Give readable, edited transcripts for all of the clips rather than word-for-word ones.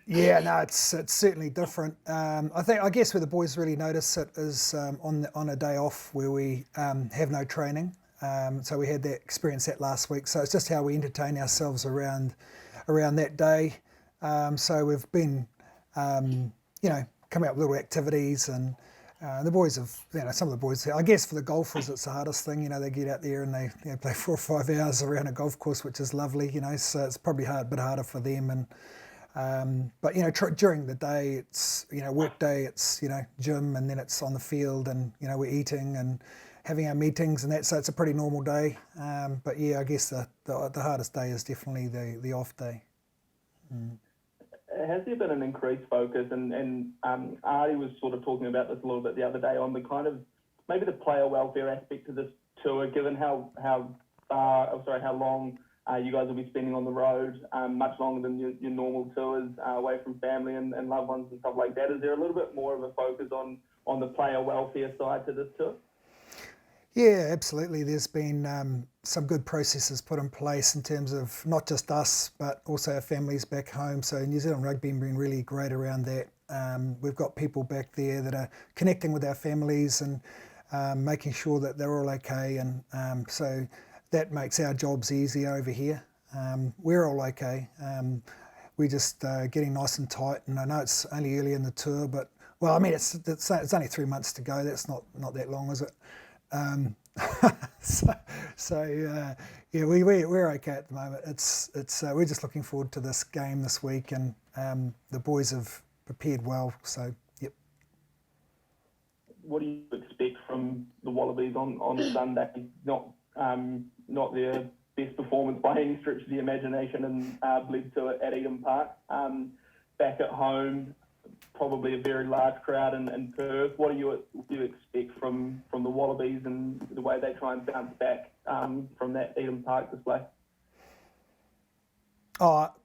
Yeah, no, it's certainly different. I guess where the boys really notice it is on a day off where we have no training. So we had that experience that last week. So it's just how we entertain ourselves around that day. So we've been, coming up with little activities, and the boys have, some of the boys, I guess for the golfers it's the hardest thing. They get out there and they play 4 or 5 hours around a golf course, which is lovely. So it's probably a bit harder for them. And but during the day it's work day, it's gym, and then it's on the field, and we're eating and having our meetings and that. So it's a pretty normal day. But yeah, I guess the hardest day is definitely the off day. Has there been an increased focus, and Artie was sort of talking about this a little bit the other day, on the kind of maybe the player welfare aspect to this tour, given how long you guys will be spending on the road, much longer than your normal tours, away from family and loved ones and stuff like that. Is there a little bit more of a focus on the player welfare side to this tour? Yeah, absolutely. There's been some good processes put in place in terms of not just us, but also our families back home. So New Zealand Rugby have been really great around that. We've got people back there that are connecting with our families and making sure that they're all okay. And so that makes our jobs easier over here. We're all okay. We're just getting nice and tight. And I know it's only early in the tour, but, well, I mean, it's only 3 months to go. That's not that long, is it? Yeah, we're okay at the moment. It's we're just looking forward to this game this week, and the boys have prepared well. So yep. What do you expect from the Wallabies on Sunday? Not their best performance by any stretch of the imagination, and led to it at Eden Park. Back at home, probably a very large crowd in Perth. What do you expect from the Wallabies and the way they try and bounce back from that Eden Park display?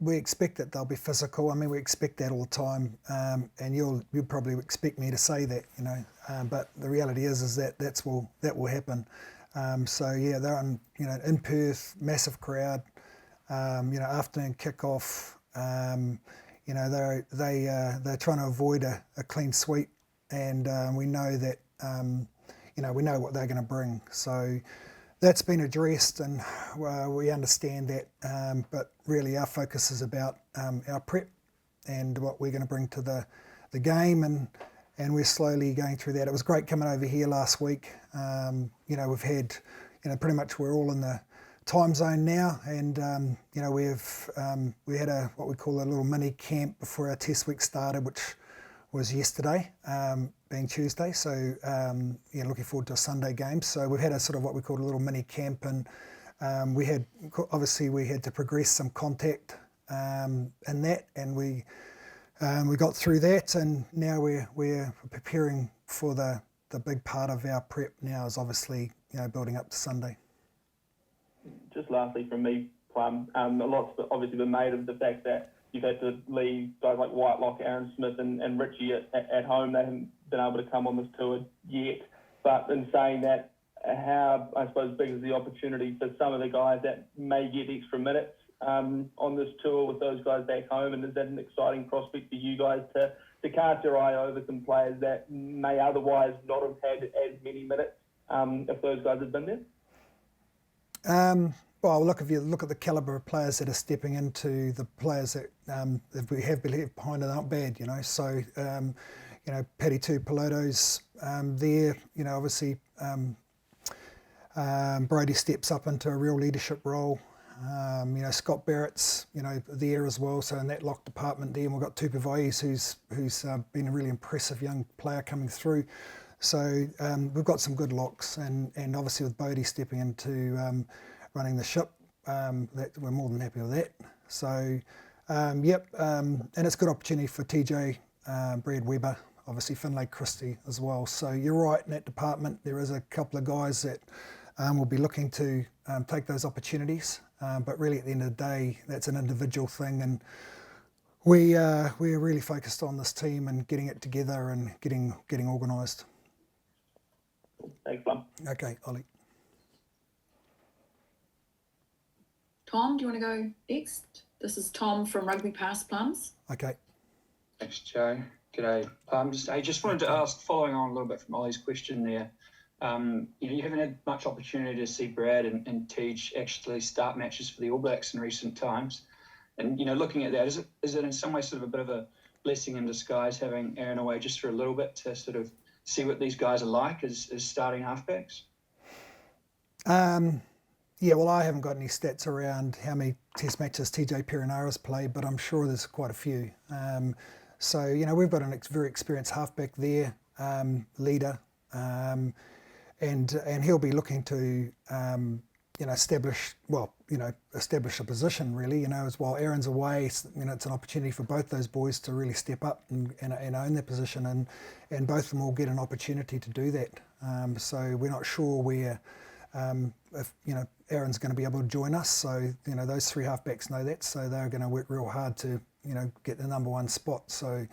We expect that they'll be physical. I mean, we expect that all the time, and you'll probably expect me to say that, but the reality is that that will happen. So yeah, they're on, in Perth, massive crowd. Afternoon kickoff. They're trying to avoid a clean sweep, and we know that we know what they're going to bring. So that's been addressed, and we understand that. But really, our focus is about our prep and what we're going to bring to the game, and we're slowly going through that. It was great coming over here last week. We've had, pretty much we're all in the time zone now, and we had what we call a little mini camp before our test week started, which was yesterday, being Tuesday. So looking forward to a Sunday game. So we've had a sort of what we called a little mini camp, and we had to progress some contact in that, and we got through that, and now we're preparing for the big part of our prep now is obviously building up to Sunday. Just lastly from me, Plum, a lot's obviously been made of the fact that you've had to leave guys like Whitelock, Aaron Smith and Richie at home. They haven't been able to come on this tour yet. But in saying that, how, I suppose, big is the opportunity for some of the guys that may get extra minutes on this tour with those guys back home? And is that an exciting prospect for you guys to cast your eye over some players that may otherwise not have had as many minutes if those guys had been there? Well, look, if you look at the calibre of players that are stepping into the players that we have left behind are not bad, So, Paddy Tuipulotu's there, obviously Brody steps up into a real leadership role. Scott Barrett's, there as well. So in that lock department there, and we've got Tupavais, who's been a really impressive young player coming through. So we've got some good locks, and obviously with Bodie stepping into running the ship, that we're more than happy with that. So, and it's a good opportunity for TJ, Brad Weber, obviously Finlay Christie as well. So you're right, in that department there is a couple of guys that will be looking to take those opportunities. But really at the end of the day, that's an individual thing, and we're really focused on this team and getting it together and getting organised. Thanks, Plum. Okay, Ollie. Tom, do you want to go next? This is Tom from Rugby Pass Plums. Okay. Thanks, Joe. G'day. I just wanted to ask, following on a little bit from Ollie's question there, you haven't had much opportunity to see Brad and Tej actually start matches for the All Blacks in recent times. And, looking at that, is it in some way sort of a bit of a blessing in disguise having Aaron away just for a little bit to sort of see what these guys are like as starting halfbacks? Yeah, well, I haven't got any stats around how many test matches TJ Perenara's played, but I'm sure there's quite a few. So, we've got a very experienced halfback there, leader, and he'll be looking to, establish a position really, as while Aaron's away, it's an opportunity for both those boys to really step up and own their position, and both of them will get an opportunity to do that. So we're not sure where, if Aaron's going to be able to join us. So those three halfbacks know that, so they're going to work real hard to get the number one spot. So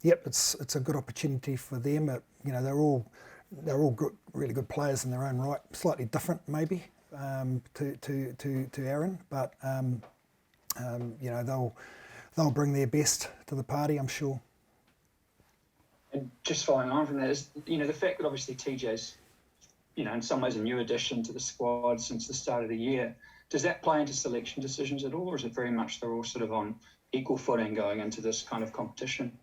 it's a good opportunity for them. They're all good, really good players in their own right. Slightly different maybe to Aaron, but they'll bring their best to the party, I'm sure. And just following on from that is, the fact that obviously TJ's, in some ways a new addition to the squad since the start of the year, does that play into selection decisions at all, or is it very much they're all sort of on equal footing going into this kind of competition?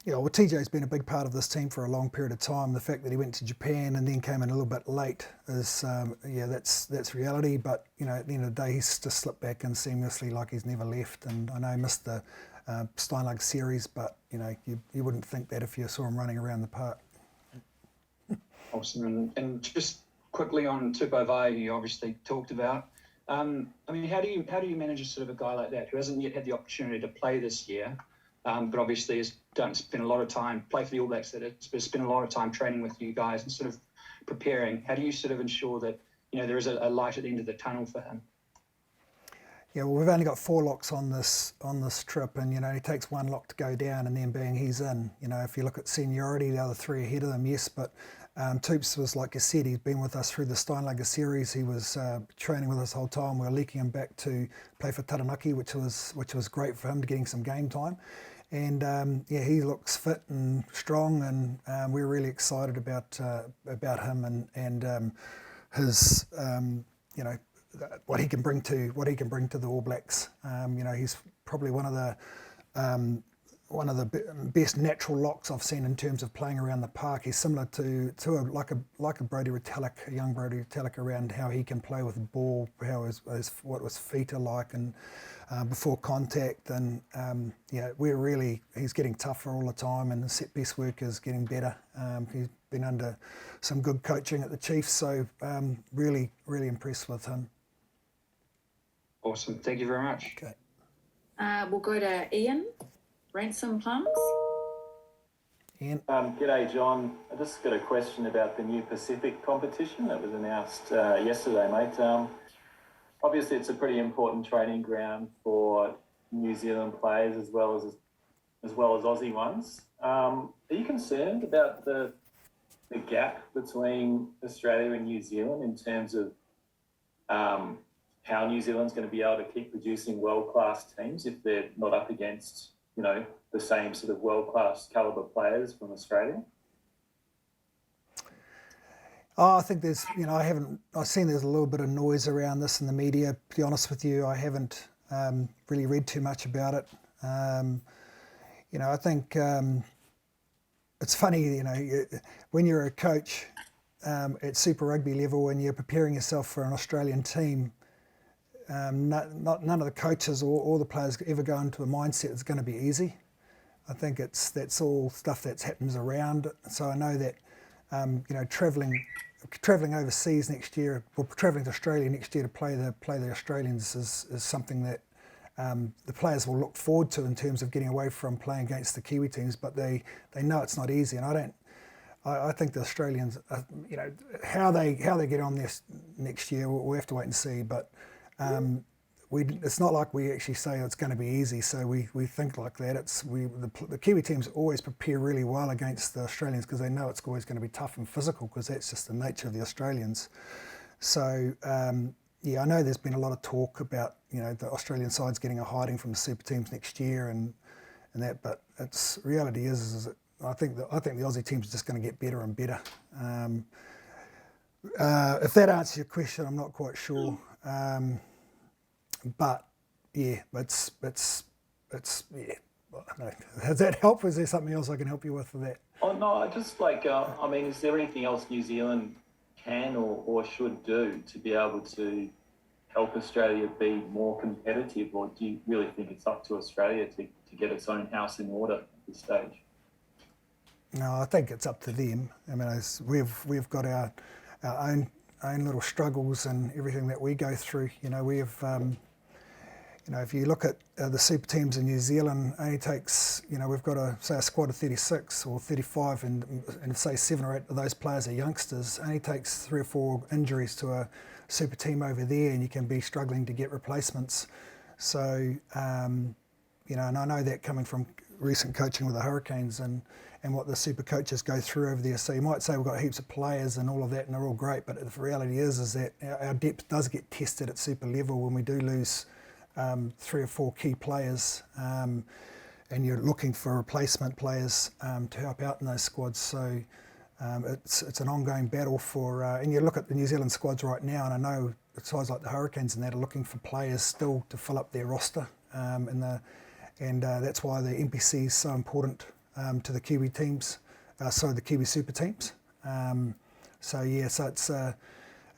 Yeah, well, TJ's been a big part of this team for a long period of time. The fact that he went to Japan and then came in a little bit late is, that's reality. But at the end of the day, he's just slipped back in seamlessly, like he's never left. And I know he missed the Steinlag series, but you wouldn't think that if you saw him running around the park. Awesome. And just quickly on Tupou Vai, who you obviously talked about. How do you manage a sort of a guy like that who hasn't yet had the opportunity to play this year, but obviously has spent a lot of time, play for the All Blacks, but spent a lot of time training with you guys and sort of preparing? How do you sort of ensure that there is a light at the end of the tunnel for him? Yeah, well, we've only got 4 locks on this trip, and it takes 1 lock to go down, and then bang, he's in. If you look at seniority, the other 3 ahead of them, yes, but Toops was, like you said, he's been with us through the Steinlager series. He was training with us the whole time. We were leaking him back to play for Taranaki, which was great for him, to getting some game time. And he looks fit and strong, and we're really excited about him and his what he can bring to the All Blacks. He's probably one of the best natural locks I've seen in terms of playing around the park. He's similar to a Brodie Retallick, a young Brodie Retallick, around how he can play with the ball, what his feet are like, and before contact. And he's getting tougher all the time, and the set piece work is getting better. He's been under some good coaching at the Chiefs, so really impressed with him. Awesome, thank you very much. Okay. We'll go to Ian, Ransom Plums. Ian. G'day, John. I just got a question about the new Pacific competition that was announced yesterday, mate. Obviously, it's a pretty important training ground for New Zealand players as well as Aussie ones. Are you concerned about the gap between Australia and New Zealand in terms of how New Zealand's going to be able to keep producing world-class teams if they're not up against, the same sort of world-class calibre players from Australia? I think there's, I've seen there's a little bit of noise around this in the media. To be honest with you, I haven't really read too much about it. I think it's funny, when you're a coach at Super Rugby level and you're preparing yourself for an Australian team, none of the coaches or the players ever go into a mindset it's going to be easy. I think that's all stuff that happens around. So I know that travelling overseas next year, or travelling to Australia next year to play the Australians is something that the players will look forward to in terms of getting away from playing against the Kiwi teams. But they know it's not easy, and I think the Australians, how they get on this next year, we'll have to wait and see. But it's not like we actually say it's going to be easy, so we think like that. The Kiwi teams always prepare really well against the Australians because they know it's always going to be tough and physical, because that's just the nature of the Australians. So yeah, I know there's been a lot of talk about the Australian sides getting a hiding from the super teams next year and that, but it's reality is that I think the Aussie team's just going to get better and better. If that answers your question, I'm not quite sure, but yeah, it's yeah. I don't know. Does that help? Is there something else I can help you with for that? Oh no, I just I mean, is there anything else New Zealand can or should do to be able to help Australia be more competitive, or do you really think it's up to Australia to get its own house in order at this stage? No, I think it's up to them. I mean, we've got our own little struggles and everything that we go through. If you look at the super teams in New Zealand, it only takes, we've got a squad of 36 or 35 and say 7 or 8 of those players are youngsters. It only takes 3 or 4 injuries to a super team over there and you can be struggling to get replacements. So, and I know that coming from recent coaching with the Hurricanes and what the super coaches go through over there. So you might say we've got heaps of players and all of that and they're all great, but the reality is that our depth does get tested at super level when we do lose 3 or 4 key players, and you're looking for replacement players to help out in those squads. So it's an ongoing battle for. And you look at the New Zealand squads right now, and I know sides like the Hurricanes and that are looking for players still to fill up their roster, and that's why the NPC is so important to the Kiwi teams, the Kiwi super teams. So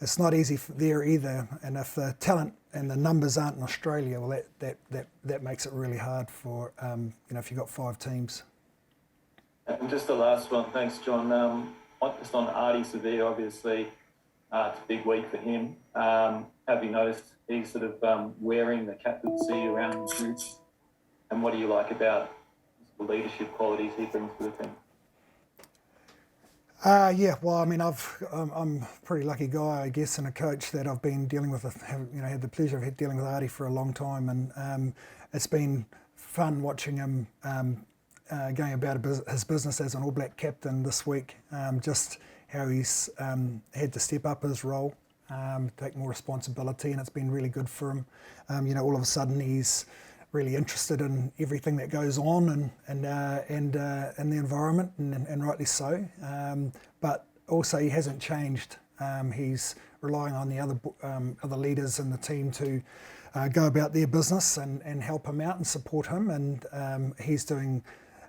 it's not easy there either, and if the talent and the numbers aren't in Australia, well, that makes it really hard for if you've got 5 teams. And just the last one, thanks, John. Just on Artie Sevilla, obviously, it's a big week for him. Have you noticed he's sort of wearing the captaincy around his group? And what do you like about the leadership qualities he brings to the team? Yeah, well, I mean, I'm a pretty lucky guy, I guess, and a coach that I've been dealing with, had the pleasure of dealing with Artie for a long time, and it's been fun watching him going about his business as an All Black captain this week, just how he's had to step up his role, take more responsibility, and it's been really good for him. All of a sudden he's really interested in everything that goes on and the environment, and rightly so. But also he hasn't changed. He's relying on the other leaders in the team to go about their business and help him out and support him. And he's doing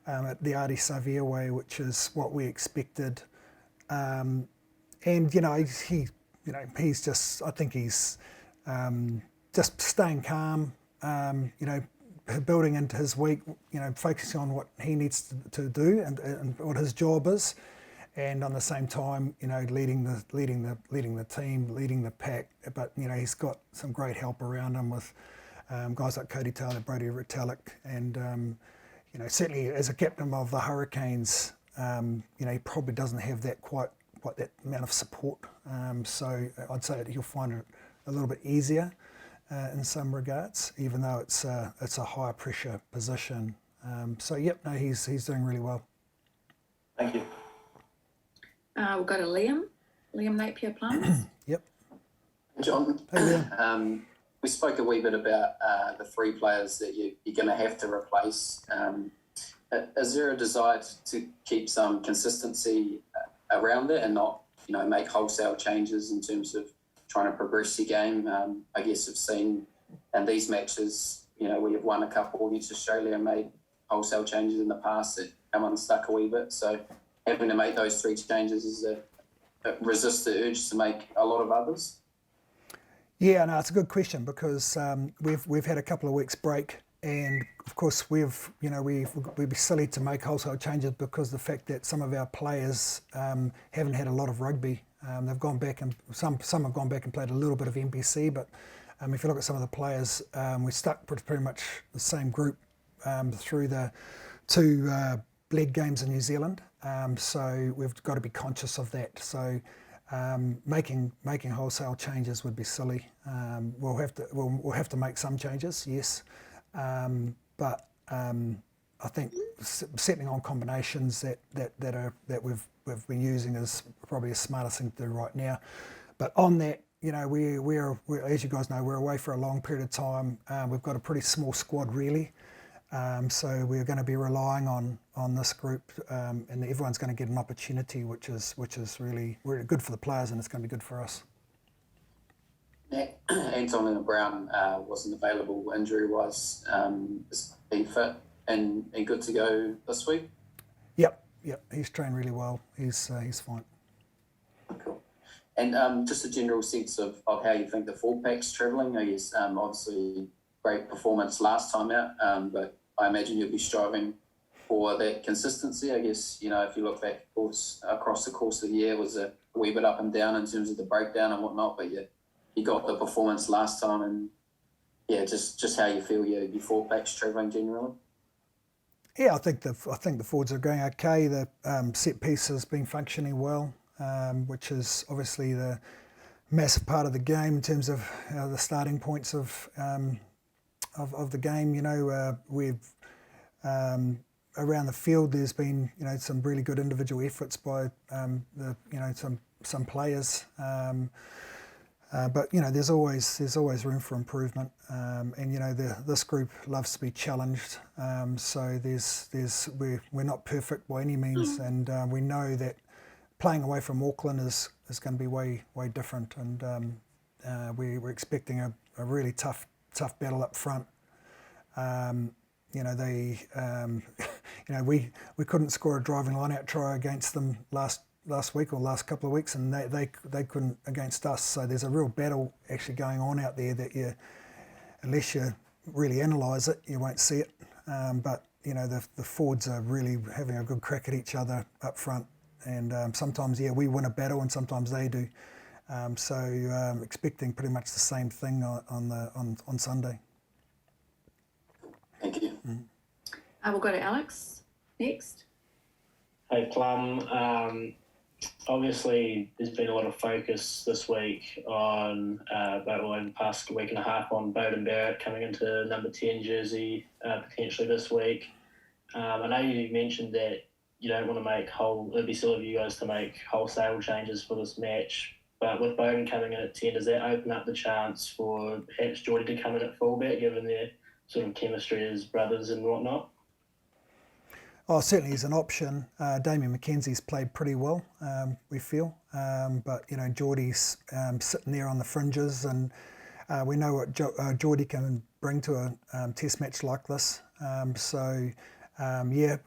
it the Artie Sevilla way, which is what we expected. And he's just, I think he's just staying calm. Building into his week, focusing on what he needs to do and what his job is, and on the same time, leading the team, leading the pack. But he's got some great help around him with guys like Cody Taylor, Brodie Retallick, and certainly as a captain of the Hurricanes, he probably doesn't have that quite that amount of support. So I'd say that he'll find it a little bit easier. In some regards, even though it's a higher pressure position. He's doing really well. Thank you. We'll go to Liam Napier Plum. Yep. John, hey, Liam. We spoke a wee bit about the 3 players that you're going to have to replace. Is there a desire to keep some consistency around it and not, make wholesale changes in terms of trying to progress your game? I guess I've seen in these matches, we have won a couple against Australia and made wholesale changes in the past that come unstuck a wee bit. So having to make those 3 changes is resist the urge to make a lot of others. Yeah, no, it's a good question because we've had a couple of weeks break, and of course we'd be silly to make wholesale changes because the fact that some of our players haven't had a lot of rugby. They've gone back and some have gone back and played a little bit of NPC, but if you look at some of the players, we stuck pretty much the same group through the 2 leg games in New Zealand. So we've got to be conscious of that. So making wholesale changes would be silly. We'll have to make some changes, yes, but I think settling on combinations that we've been using is probably the smartest thing to do right now. But on that, you know, we're as you guys know, we're away for a long period of time. We've got a pretty small squad, really. So we're going to be relying on this group, and everyone's going to get an opportunity, which is really good for the players, and it's going to be good for us. Anton Brown wasn't available injury-wise. Is he fit and good to go this week? Yep. He's trained really well. He's fine. Cool. And just a general sense of how you think the fullback's travelling. I guess obviously great performance last time out, but I imagine you'll be striving for that consistency. I guess, you know, if you look back across the course of the year, was a wee bit up and down in terms of the breakdown and whatnot, but you got the performance last time, and just how you feel your fullback's travelling generally. Yeah, I think the forwards are going okay. The set piece has been functioning well, which is obviously the massive part of the game in terms of the starting points of the game. You know, we've around the field there's been, you know, some really good individual efforts by some players. But you know, there's always room for improvement, and you know, this group loves to be challenged. So we're not perfect by any means, and we know that playing away from Auckland is going to be way different, and we're expecting a really tough battle up front. You know, we couldn't score a driving line-out try against them last week or last couple of weeks, and they couldn't against us. So there's a real battle actually going on out there that unless you really analyse it, you won't see it. But you know, the forwards are really having a good crack at each other up front, and sometimes we win a battle and sometimes they do. So expecting pretty much the same thing on Sunday. Thank you. We'll go to Alex next. Hey Plum, obviously there's been a lot of focus this week on, in the past week and a half, on Beauden Barrett coming into number 10 jersey potentially this week. I know you mentioned that you don't want to make it'd be silly of you guys to make wholesale changes for this match, but with Beauden coming in at 10, does that open up the chance for perhaps Geordie to come in at fullback, given their sort of chemistry as brothers and whatnot? Oh, certainly is an option. Damien McKenzie's played pretty well, we feel, but you know, Geordie's sitting there on the fringes, and we know what Geordie can bring to a test match like this.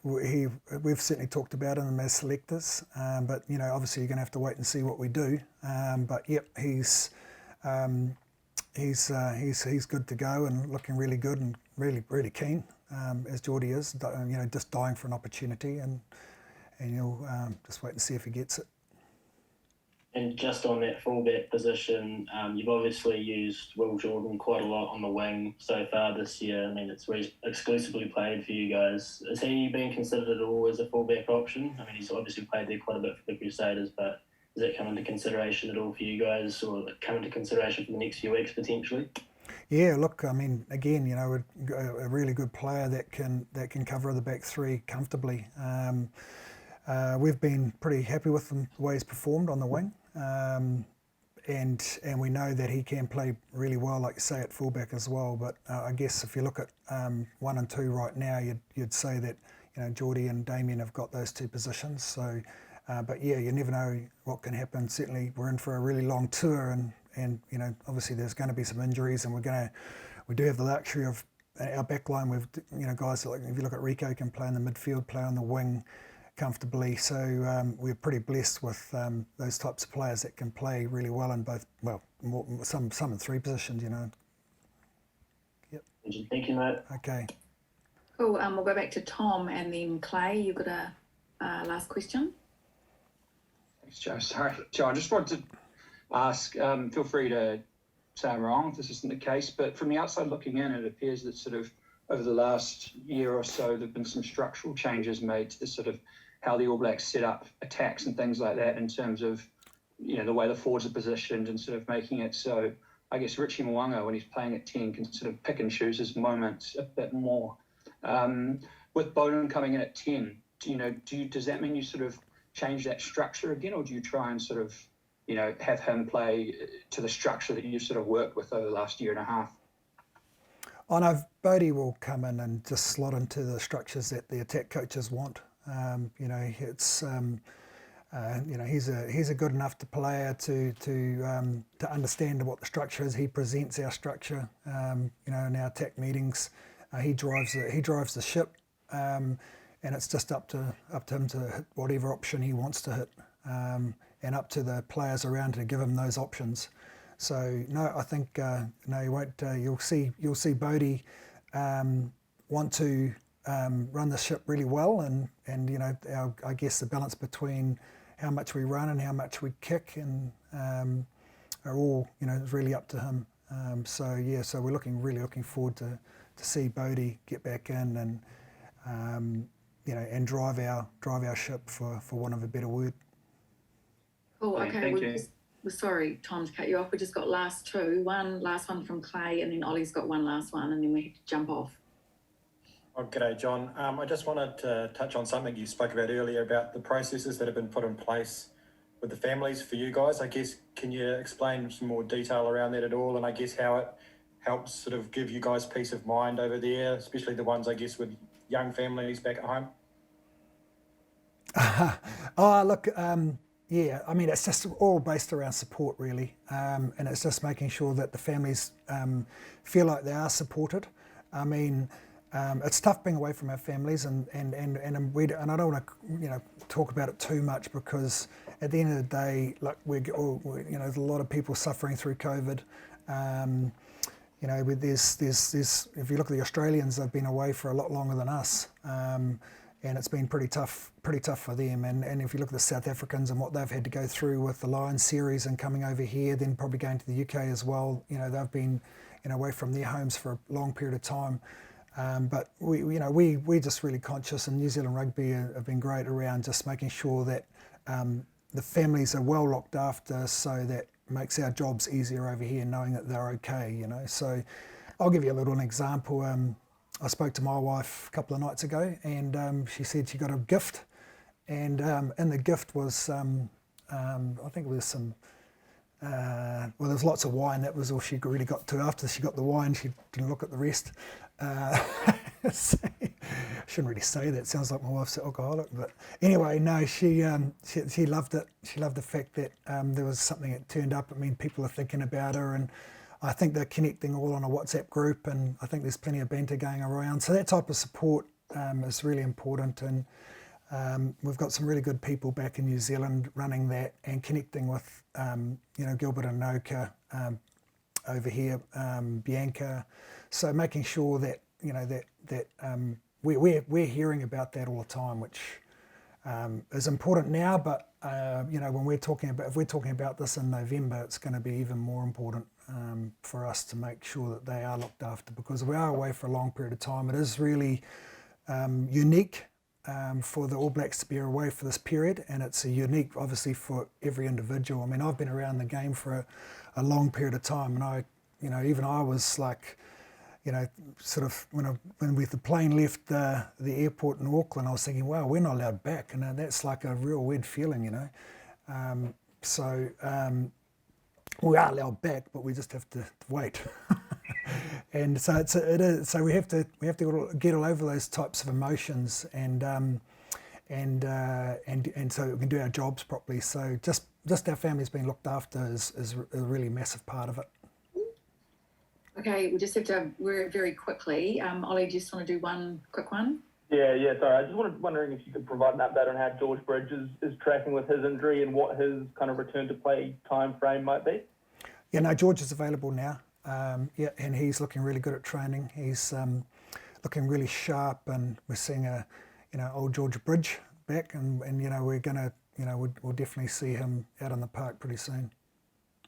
We've certainly talked about him as selectors, but you know, obviously you're going to have to wait and see what we do. But yep, he's good to go and looking really good and really keen, as Geordie is. You know, just dying for an opportunity, and you'll just wait and see if he gets it. And just on that fullback position, you've obviously used Will Jordan quite a lot on the wing so far this year. I mean, it's exclusively played for you guys. Has he been considered at all as a fullback option? I mean, he's obviously played there quite a bit for the Crusaders, but does that come into consideration at all for you guys, or come into consideration for the next few weeks potentially? Yeah, look, I mean, again, you know, a really good player that can cover the back three comfortably. We've been pretty happy with the way he's performed on the wing, and we know that he can play really well, like you say, at fullback as well. But I guess if you look at 1 and 2 right now, you'd say that, you know, Geordie and Damien have got those two positions. So, but yeah, you never know what can happen. Certainly, we're in for a really long tour, and you know, obviously there's going to be some injuries, and we do have the luxury of our back line with, you know, guys like, if you look at Rico, can play in the midfield, play on the wing comfortably. So we're pretty blessed with those types of players that can play really well in both, some in three positions, you know. Yep. Thank you, mate. Okay. Cool. We'll go back to Tom and then Clay. You've got a last question. Thanks, Joe. Sorry, Joe, I just wanted to ask, feel free to say I'm wrong if this isn't the case, but from the outside looking in, it appears that sort of over the last year or so, there have been some structural changes made to the sort of how the All Blacks set up attacks and things like that, in terms of, you know, the way the forwards are positioned, and sort of making it so, I guess, Richie Mo'unga, when he's playing at 10, can sort of pick and choose his moments a bit more. With Beauden coming in at 10, does that mean you sort of change that structure again, or do you try and sort of have him play to the structure that you've sort of worked with over the last year and a half? I know Bodie will come in and just slot into the structures that the attack coaches want. It's he's a good enough player to understand what the structure is. He presents our structure, in our attack meetings. He drives the ship, and it's just up to him to hit whatever option he wants to hit, and up to the players around to give him those options. So no, I think you won't. You'll see Bodie want to run the ship really well, and I guess the balance between how much we run and how much we kick and are all is really up to him. So we're really looking forward to see Bodie get back in and and drive our ship for want of a better word. Cool. Okay, Okay. thank you. We're sorry, Tom, to cut you off. We just got last two. One last one from Clay, and then Ollie's got one last one, and then we have to jump off. Oh, g'day, John. I just wanted to touch on something you spoke about earlier about the processes that have been put in place with the families for you guys. I guess, can you explain some more detail around that at all, and I guess how it helps sort of give you guys peace of mind over there, especially the ones, I guess, with young families back at home? Look, I mean, it's just all based around support, really, and it's just making sure that the families feel like they are supported. I mean, it's tough being away from our families, and I don't want to talk about it too much, because at the end of the day, like there's a lot of people suffering through COVID. With this, if you look at the Australians, they've been away for a lot longer than us. And it's been pretty tough for them. And if you look at the South Africans and what they've had to go through with the Lions series and coming over here, then probably going to the UK as well, they've been away from their homes for a long period of time. But we're just really conscious, and New Zealand Rugby have been great around just making sure that the families are well looked after, so that makes our jobs easier over here, knowing that they're okay. So I'll give you a little example. I spoke to my wife a couple of nights ago, and she said she got a gift, and in the gift was, I think it was some, there was lots of wine. That was all she really got to. After she got the wine, she didn't look at the rest. So, I shouldn't really say that. It sounds like my wife's an alcoholic, but anyway, no, she loved it. She loved the fact that there was something that turned up. I mean, people are thinking about her, and I think they're connecting all on a WhatsApp group, and I think there's plenty of banter going around. So that type of support is really important, and we've got some really good people back in New Zealand running that and connecting with, Gilbert and Noka over here, Bianca. So making sure that we're hearing about that all the time, which is important now. But when if we're talking about this in November, it's going to be even more important for us to make sure that they are looked after, because we are away for a long period of time. It is really unique for the All Blacks to be away for this period, and it's unique, obviously, for every individual. I mean, I've been around the game for a long period of time, and even I was like, sort of when the plane left the airport in Auckland, I was thinking, wow, we're not allowed back, and that's like a real weird feeling, we are allowed back, but we just have to wait. And so it is. So we have to get all over those types of emotions, and so we can do our jobs properly. So just our families being looked after is a really massive part of it. Okay, we just have to very quickly. Ollie, do you just want to do one quick one? Yeah, sorry. I just wondering if you could provide an update on how George Bridge is tracking with his injury and what his kind of return to play time frame might be. Yeah, no, George is available now. And he's looking really good at training. He's looking really sharp, and we're seeing old George Bridge back, and we're gonna we'll definitely see him out on the park pretty soon.